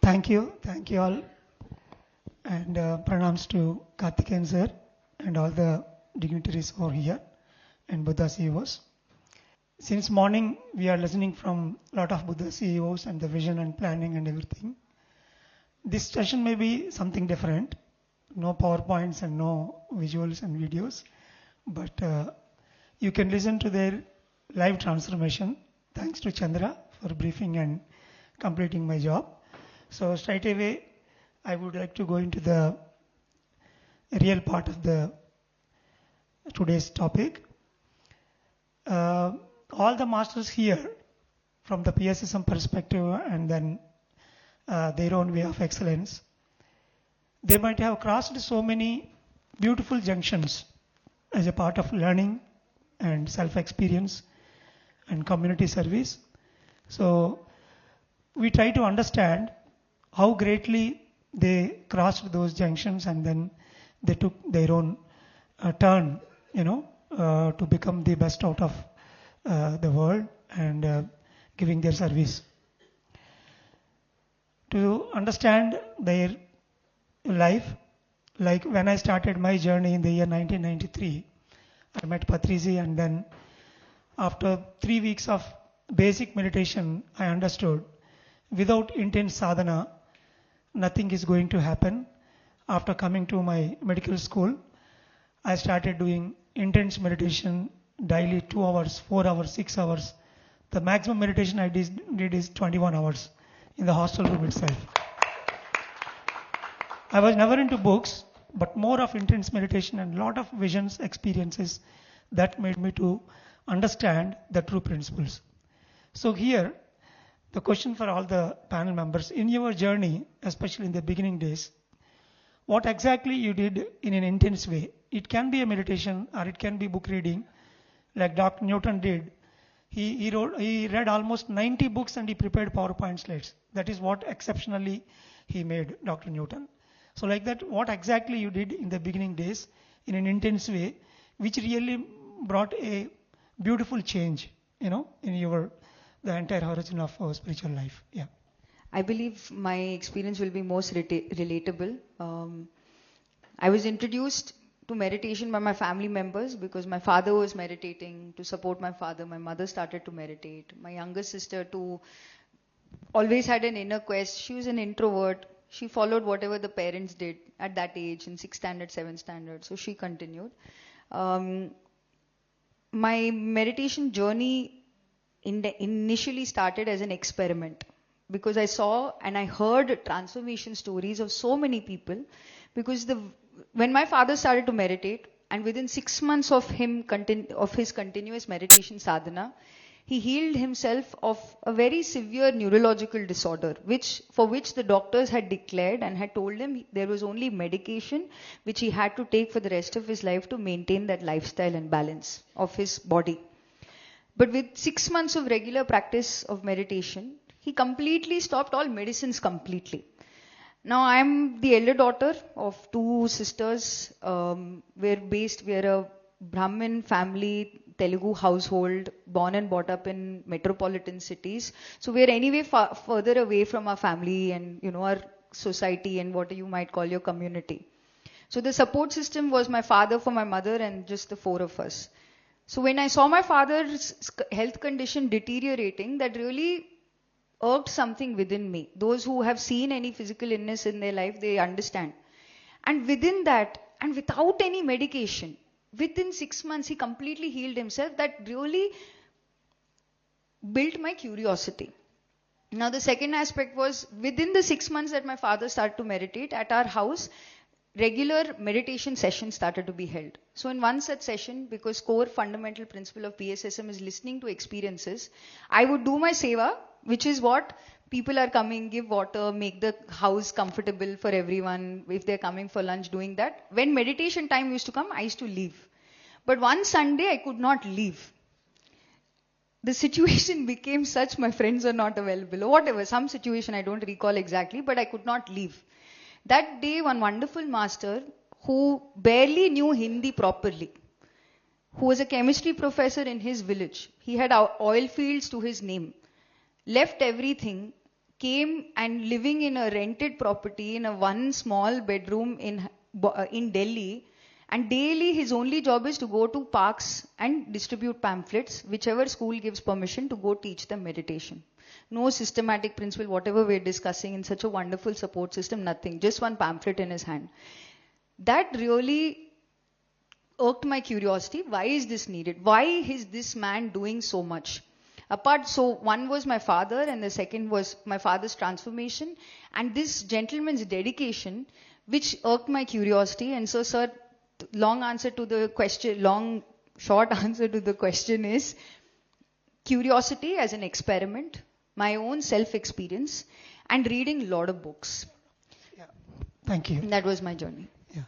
Thank you all, and pranams to Karthikeyan sir and all the dignitaries over here and Buddha CEOs. Since morning we are listening from a lot of Buddha CEOs and the vision and planning and everything. This session may be something different, no PowerPoints and no visuals and videos, but you can listen to their live transformation. Thanks to Chandra for briefing and completing my job. So straight away, I would like to go into the real part of the today's topic. All the masters here, from the PSSM perspective and then their own way of excellence, they might have crossed so many beautiful junctions as a part of learning and self-experience and community service. So we try to understand how greatly they crossed those junctions and then they took their own turn, to become the best out of the world and giving their service. To understand their life, like when I started my journey in the year 1993, I met Patriji, and then after 3 weeks of basic meditation, I understood without intense sadhana, nothing is going to happen. After coming to my medical school, I started doing intense meditation daily, 2 hours, 4 hours, 6 hours. The maximum meditation I did is 21 hours in the hostel room itself. I was never into books, but more of intense meditation and lot of visions, experiences that made me to understand the true principles. So here, the question for all the panel members, in your journey, especially in the beginning days, what exactly you did in an intense way? It can be a meditation or it can be book reading, like Dr. Newton did. He read almost 90 books and he prepared PowerPoint slides. That is what exceptionally he made, Dr. Newton. So like that, what exactly you did in the beginning days in an intense way, which really brought a beautiful change, in the entire horizon of our spiritual life. Yeah. I believe my experience will be most relatable. I was introduced to meditation by my family members because my father was meditating. To support my father, my mother started to meditate. My younger sister too always had an inner quest. She was an introvert. She followed whatever the parents did at that age in 6th standard, 7th standard. So she continued. My meditation journey initially started as an experiment because I saw and I heard transformation stories of so many people. Because when my father started to meditate, and within 6 months of his continuous meditation sadhana, he healed himself of a very severe neurological disorder, for which the doctors had declared and had told him there was only medication which he had to take for the rest of his life to maintain that lifestyle and balance of his body. But with 6 months of regular practice of meditation, he completely stopped all medicines completely. Now I am the elder daughter of 2 sisters. We're a Brahmin family, Telugu household, born and brought up in metropolitan cities. So we're anyway further away from our family and our society and what you might call your community. So the support system was my father for my mother and just the 4 of us. So when I saw my father's health condition deteriorating, that really irked something within me. Those who have seen any physical illness in their life, they understand. And within that, and without any medication, within 6 months, he completely healed himself. That really built my curiosity. Now, the second aspect was within the 6 months that my father started to meditate at our house, regular meditation sessions started to be held. So in one such session, because core fundamental principle of PSSM is listening to experiences, I would do my seva, which is what people are coming, give water, make the house comfortable for everyone. If they're coming for lunch, doing that. When meditation time used to come, I used to leave. But one Sunday, I could not leave. The situation became such, my friends are not available or whatever, some situation I don't recall exactly, but I could not leave. That day, one wonderful master who barely knew Hindi properly, who was a chemistry professor in his village, he had oil fields to his name, left everything, came and living in a rented property in a one small bedroom in Delhi, and daily his only job is to go to parks and distribute pamphlets, whichever school gives permission to go teach them meditation. No systematic principle, whatever we're discussing in such a wonderful support system, nothing, just one pamphlet in his hand. That really irked my curiosity. Why is this needed? Why is this man doing so much? So one was my father, and the second was my father's transformation, and this gentleman's dedication, which irked my curiosity. And so, sir, short answer to the question is curiosity as an experiment, my own self-experience, and reading a lot of books. Yeah. Thank you. That was my journey. Yeah.